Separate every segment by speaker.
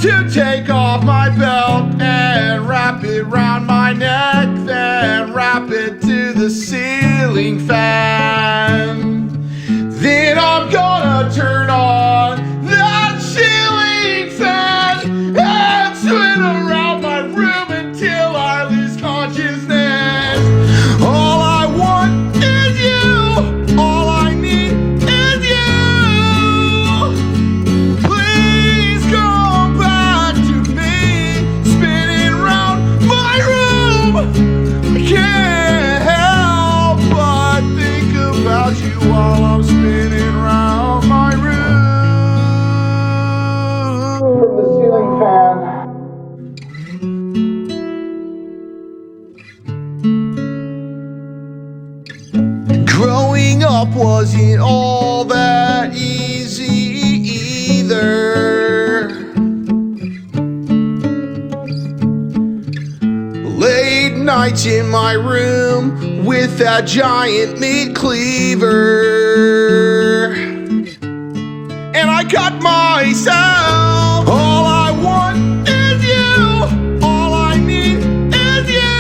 Speaker 1: to take off my belt and wrap it round my neck, then wrap it to the ceiling fan. Then I'm gonna turn on that ceiling fan and spin around my room until I lose consciousness. All I want is you. All I need is you. Please come back to me, spinning round my room. I can't help but think about you while I'm spinning round my room. From the ceiling fan. Growing up wasn't all that easy either. Late nights in my room with that giant meat cleaver, and I cut myself. All I want is you. All I need is you.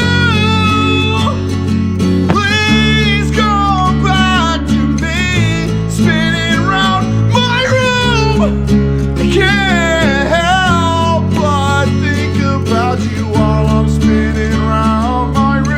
Speaker 1: Please come back to me, spinning round my room. I can't help but think about you while I'm spinning round my room.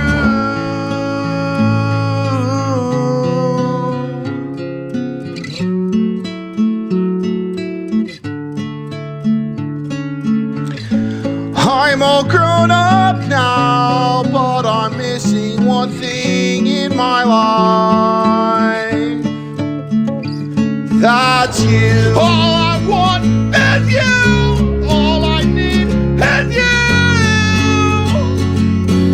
Speaker 1: I'm all grown up now, but I'm missing one thing in my life. That's you. All I want is you. All I need is you.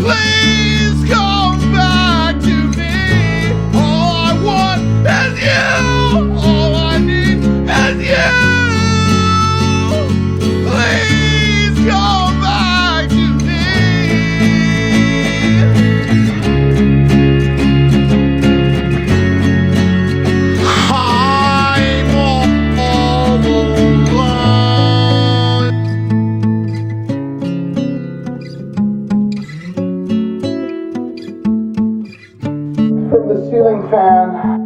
Speaker 1: Please come back to me. All I want is you. All I need is you. Please come back to me. I'm all alone. From the ceiling fan.